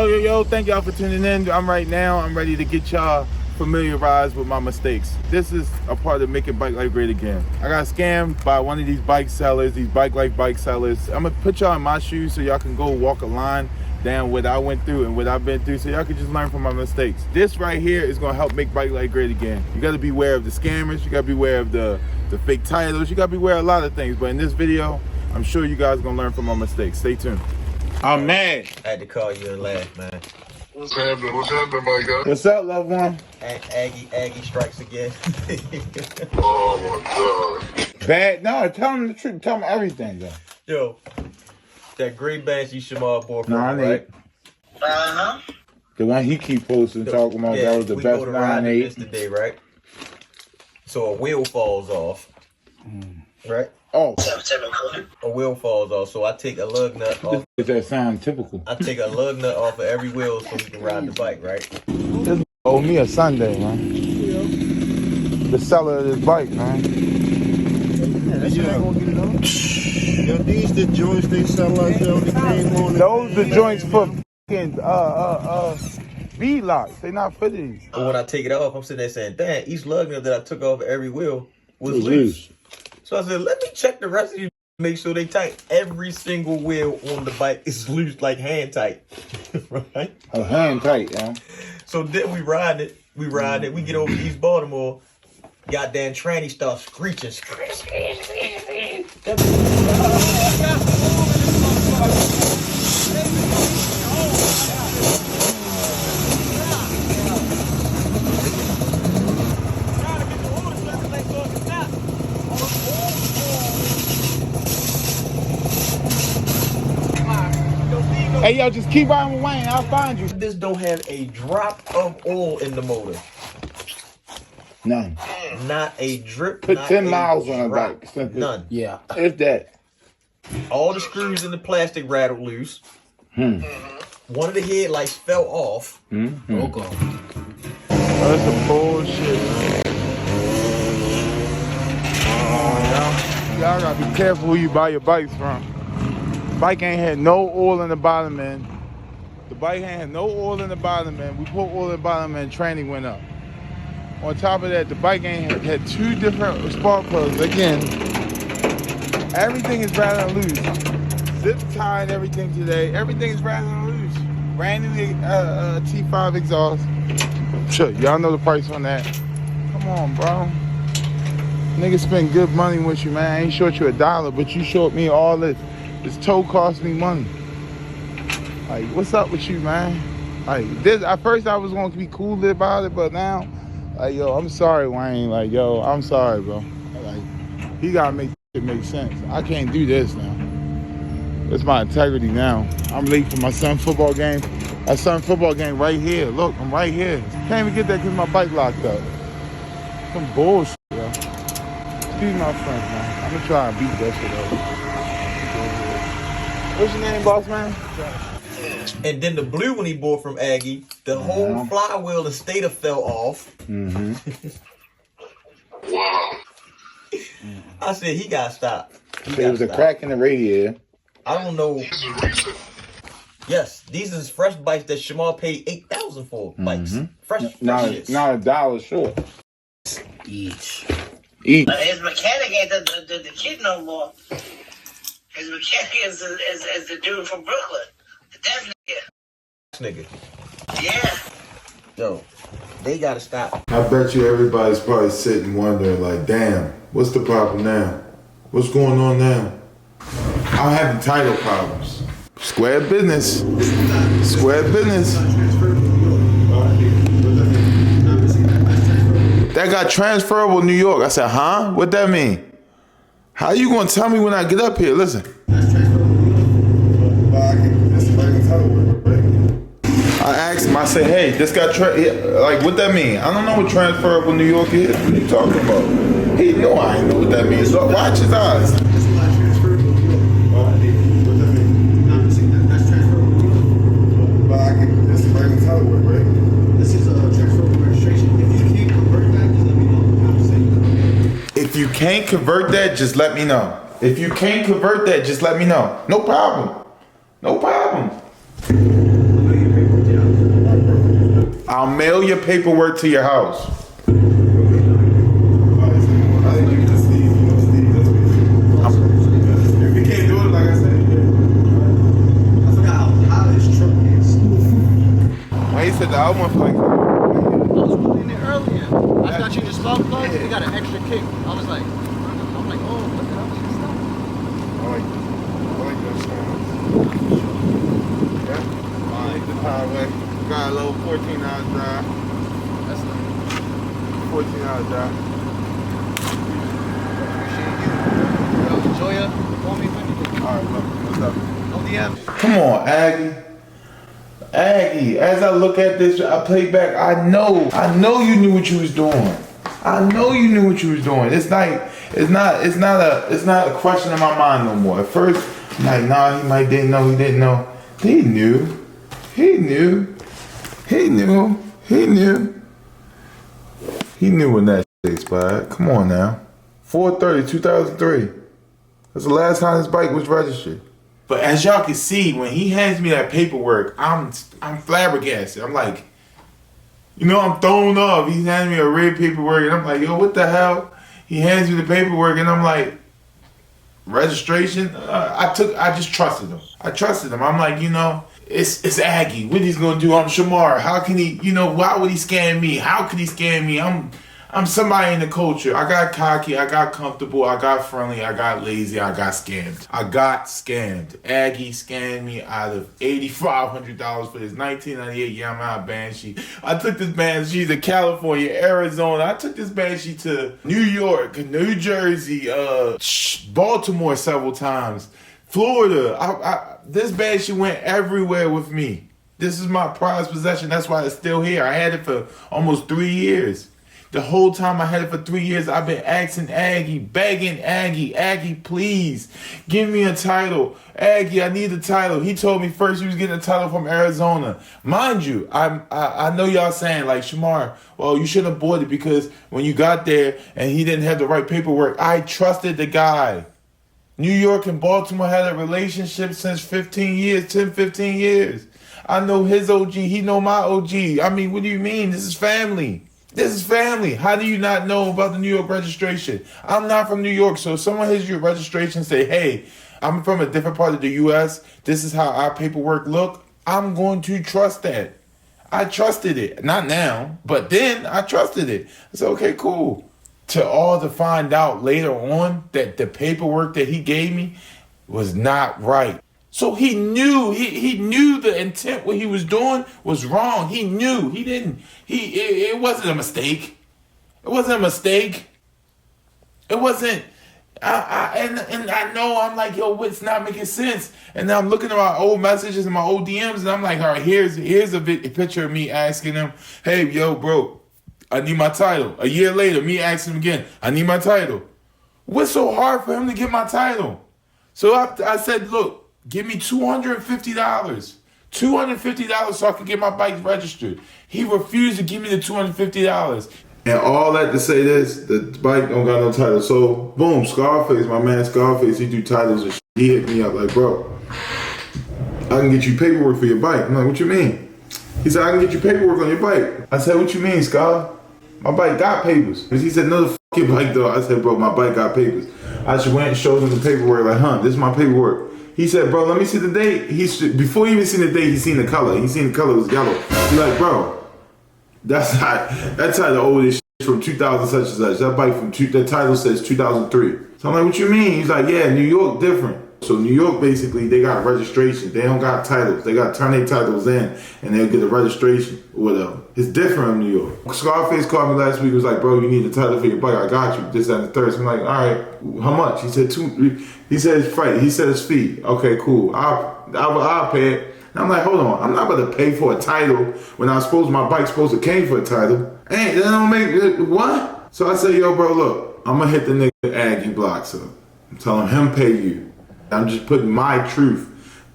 Yo, thank y'all for tuning in. I'm ready to get y'all familiarized with my mistakes. This is a part of making bike life great again. I got scammed by one of these bike sellers, these bike life bike sellers. I'm gonna put y'all in my shoes so y'all can go walk a line down what I went through and what I've been through so y'all can just learn from my mistakes. This right here is gonna help make bike life great again. You gotta beware of the scammers, you gotta beware of the fake titles, you gotta beware of a lot of things, but in this video, I'm sure you guys are gonna learn from my mistakes. Stay tuned. I'm mad. I had to call you and laugh, man. What's happening? What's happening, my guy? What's up, loved one? Aggie strikes again. Oh my God. Bad? No, tell him the truth. Tell him everything, though. Yo, that great Banshee Shamar bought from No, me, right? The one he keep posting talking about that was the best 9.8. This today, right? So a wheel falls off, right? Oh, A wheel falls off, so I take a lug nut off. does that sound typical? I take a lug nut off of every wheel so we can ride the bike, right? This owe me a Sunday, man. The seller of this bike, man. Yo, these the joints they sell like yo, the game on. Those the joints for fucking V-locks. They not for these. But when I take it off, I'm sitting there saying, "Damn, each lug nut that I took off every wheel was loose." So I said, "Let me check the rest of you, make sure they tight. Every single wheel on the bike is loose, like hand tight, right? Oh, hand tight, yeah. So then we ride it. We get over to East Baltimore. Goddamn tranny starts screeching. Hey, yo, just keep riding with Wayne. I'll find you. This don't have a drop of oil in the motor. None. Not a drip. Put not 10 a miles on a drop. bike. None. Yeah. If that. All the screws in the plastic rattled loose. One of the headlights fell off. Oh, that's some bullshit, man. Y'all gotta be careful who you buy your bikes from. Bike ain't had no oil in the bottom end. The bike ain't had no oil in the bottom end. We put oil in the bottom end, training went up. On top of that, the bike ain't had two different spark plugs. Again, everything is rattling loose. Zip tied everything today. Everything is rattling loose. Brand new T5 exhaust. Sure, y'all know the price on that. Come on, bro. Niggas spend good money with you, man. I ain't short you $1, but you short me all this. This tow cost me money. Like, what's up with you, man? Like, this, at first I was gonna be cool about it, but now, like, yo, I'm sorry, Wayne. Like, yo, I'm sorry, bro. Like, he gotta make it make sense. I can't do this now. It's my integrity now. I'm late for my son's football game. My son's football game right here. Look, I'm right here. Can't even get that because my bike locked up. Some bullshit, yo. Excuse my friend, man. I'm gonna try and beat that shit up. What's your name, boss man? And then the blue one he bought from Aggie, the whole flywheel and stator fell off. Wow. I said, he got to stop. There was a crack in the radiator. I don't know. This is recent. Yes, these is fresh bikes that Shamar paid $8,000 for. Bikes. Fresh shits. Not $1 short. Each. Each. His mechanic ain't the kid no more. His mechanic is the dude from Brooklyn. The deaf Nigga. Yeah. Yo, they got to stop. I bet you everybody's probably sitting wondering like, damn, what's the problem now? What's going on now? I'm having title problems. Square business. Square business. That got transferable New York. I said, huh? What that mean? How you gonna tell me when I get up here? Listen. I asked him, I said, hey, this got, like, what that mean? I don't know what transferable New York is. What are you talking about? He know I ain't know what that means. Look, watch his eyes. If you can't convert that, just let me know. If you can't convert that, just let me know. No problem. No problem. mail your paperwork to your house. If you can't do it, like I said, I forgot how hot this truck is. why you said the album was like, I was putting it earlier. I thought you just spark plugged. You got an extra kick. I was like, oh, what the hell is this stuff? I like that sound. Yeah. I like the highway. Got a little 14-hour drive. That's nice. 14-hour drive. Appreciate you. Yo, enjoy ya. Call me if anything. All right, look, what's up? No DM. Come on, Aggie. Aggie, as I look at this, I play back, I know you knew what you was doing. I know you knew what you was doing. It's like, it's not a question in my mind no more. At first, I'm like, nah, he might didn't know, he didn't know. He knew. He knew. He knew. He knew. He knew when that shit expired. Come on now. 4/30/2003. That's the last time this bike was registered. But as y'all can see, when he hands me that paperwork, I'm flabbergasted. I'm like, you know, I'm thrown off. He's handing me a red paperwork, and I'm like, yo, what the hell? He hands me the paperwork, and I'm like, registration? I just trusted him. I trusted him. I'm like, you know, it's Aggie. What he's gonna do? I'm Shamar. How can he? You know, why would he scam me? How could he scam me? I'm somebody in the culture. I got cocky, I got comfortable, I got friendly, I got lazy, I got scammed. I got scammed. Aggie scammed me out of $8,500 for this 1998 Yamaha Banshee. I took this Banshee to California, Arizona. I took this Banshee to New York, New Jersey, Baltimore several times, Florida. This Banshee went everywhere with me. This is my prized possession. That's why it's still here. I had it for almost 3 years. The whole time I had it for 3 years, I've been asking Aggie, begging Aggie, please, give me a title. Aggie, I need a title. He told me first he was getting a title from Arizona. Mind you, I know y'all saying, like, Shamar, well, you shouldn't have bought it because when you got there and he didn't have the right paperwork, I trusted the guy. New York and Baltimore had a relationship since 15 years. I know his OG, he know my OG. I mean, what do you mean? This is family. This is family. How do you not know about the New York registration? I'm not from New York, so if someone has your registration say, hey, I'm from a different part of the U.S., this is how our paperwork look, I'm going to trust that. I trusted it. Not now, but then I trusted it. I said, okay, cool. To find out later on that the paperwork that he gave me was not right. So he knew, he knew the intent, what he was doing was wrong. He knew, it wasn't a mistake. It wasn't a mistake. It wasn't, and I know, I'm like, yo, what's not making sense? And now I'm looking at my old messages and my old DMs, and I'm like, all right, here's a picture of me asking him, hey, yo, bro, I need my title. A year later, me asking him again, I need my title. What's so hard for him to get my title? So I said, look, give me $250. $250 so I can get my bike registered. He refused to give me the $250. And all that to say this, the bike don't got no title. So, boom, Scarface, my man Scarface, he do titles and shit. He hit me up like, bro, I can get you paperwork for your bike. I'm like, what you mean? He said, I can get you paperwork on your bike. I said, what you mean, Scar? My bike got papers. He said, no, the your bike though. I said, bro, my bike got papers. I just went and showed him the paperwork, like, this is my paperwork. He said, bro, let me see the date. Before he even seen the date, he seen the color. He seen the color was yellow. He's like, bro, that's how the oldest shit from 2000 such and such. That bike the title says 2003. So I'm like, what you mean? He's like, yeah, New York different. So New York, basically, they got registration. They don't got titles. They got turn their titles in, and they'll get a registration or whatever. It's different in New York. Scarface called me last week. Was like, bro, you need a title for your bike. I got you. This, that, and the third. So I'm like, all right, how much? He said He said his freight. He said his fee. Okay, cool. I'll pay it. And I'm like, hold on. I'm not about to pay for a title when my bike's supposed to came for a title. Hey, that don't make what? So I said, yo, bro, look, I'm gonna hit the nigga Aggie blocks up. I'm telling him pay you. I'm just putting my truth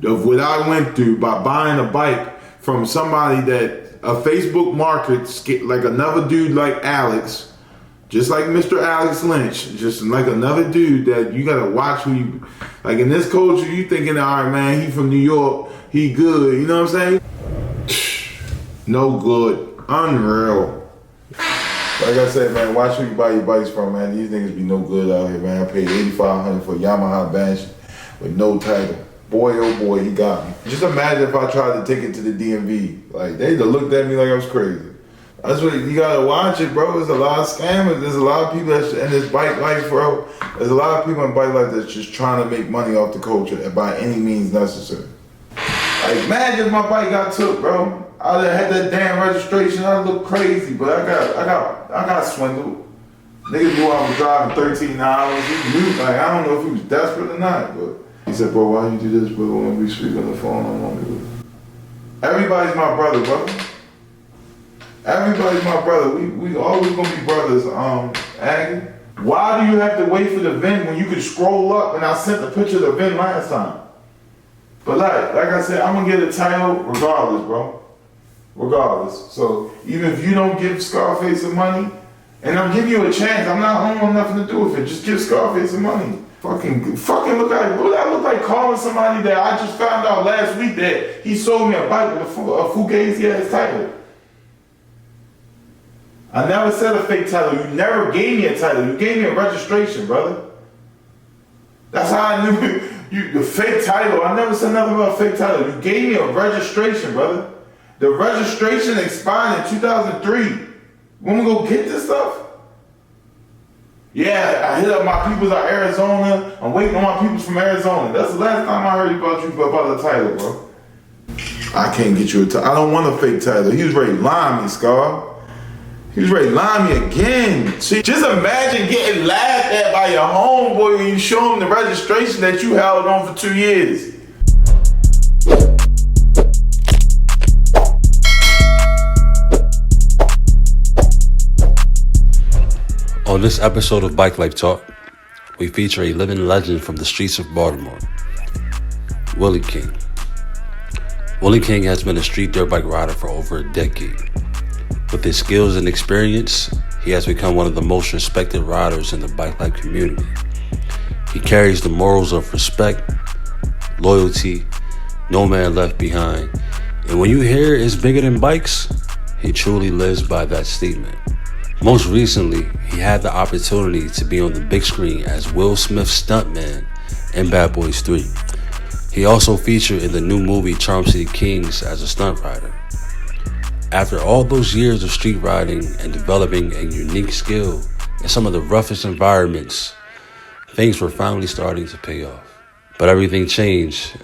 of what I went through by buying a bike from somebody that a Facebook market, like another dude like Alex, just like Mr. Alex Lynch, just like another dude that you gotta watch who you, like in this culture, you thinking, all right, man, he from New York, he good, you know what I'm saying? No good. Unreal. Like I said, man, watch who you buy your bikes from, man. These niggas be no good out here, man. I paid $8,500 for a Yamaha Banshee with no title. Boy, oh boy, he got me. Just imagine if I tried to take it to the DMV. Like, they'd have looked at me like I was crazy. That's what you gotta watch it, bro. There's a lot of scammers. There's a lot of people that's in this bike life, bro. There's a lot of people in bike life that's just trying to make money off the culture by any means necessary. Like, imagine if my bike got took, bro. I'd have had that damn registration. I'd look crazy, but I got swindled. Nigga knew I was driving 13 hours. He knew, like, I don't know if he was desperate or not, but he said, bro, why you do this, bro? When we speak on the phone, I don't want to do it. Everybody's my brother, bro. Everybody's my brother. We always gonna be brothers, Aggie. Why do you have to wait for the VIN when you can scroll up and I sent the picture of the VIN last time? But like I said, I'm gonna get a title regardless, bro. Regardless. So even if you don't give Scarface some money, and I'm giving you a chance, I don't want nothing to do with it. Just give Scarface some money. Fucking look like, what I look like calling somebody that I just found out last week that he sold me a bike with a Fugazi ass title. I never said a fake title. You never gave me a title. You gave me a registration, brother. That's how I knew the fake title. I never said nothing about a fake title. You gave me a registration, brother. The registration expired in 2003. When we go get this stuff? Yeah, I hit up my peoples out of Arizona. I'm waiting on my peoples from Arizona. That's the last time I heard about you about the title, bro. I can't get you a title. I don't want a fake title. He was ready to lie me, Scar. He was ready to lie me again. See, just imagine getting laughed at by your homeboy when you show him the registration that you held on for 2 years. On this episode of Bike Life Talk, we feature a living legend from the streets of Baltimore, Willie King. Willie King has been a street dirt bike rider for over a decade. With his skills and experience, he has become one of the most respected riders in the bike life community. He carries the morals of respect, loyalty, no man left behind. And when you hear it's bigger than bikes, he truly lives by that statement. Most recently, he had the opportunity to be on the big screen as Will Smith's stuntman in Bad Boys 3. He also featured in the new movie Charm City Kings as a stunt rider. After all those years of street riding and developing a unique skill in some of the roughest environments, things were finally starting to pay off. But everything changed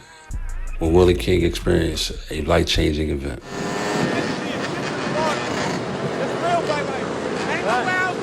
when Willie King experienced a life-changing event. Ain't no way out.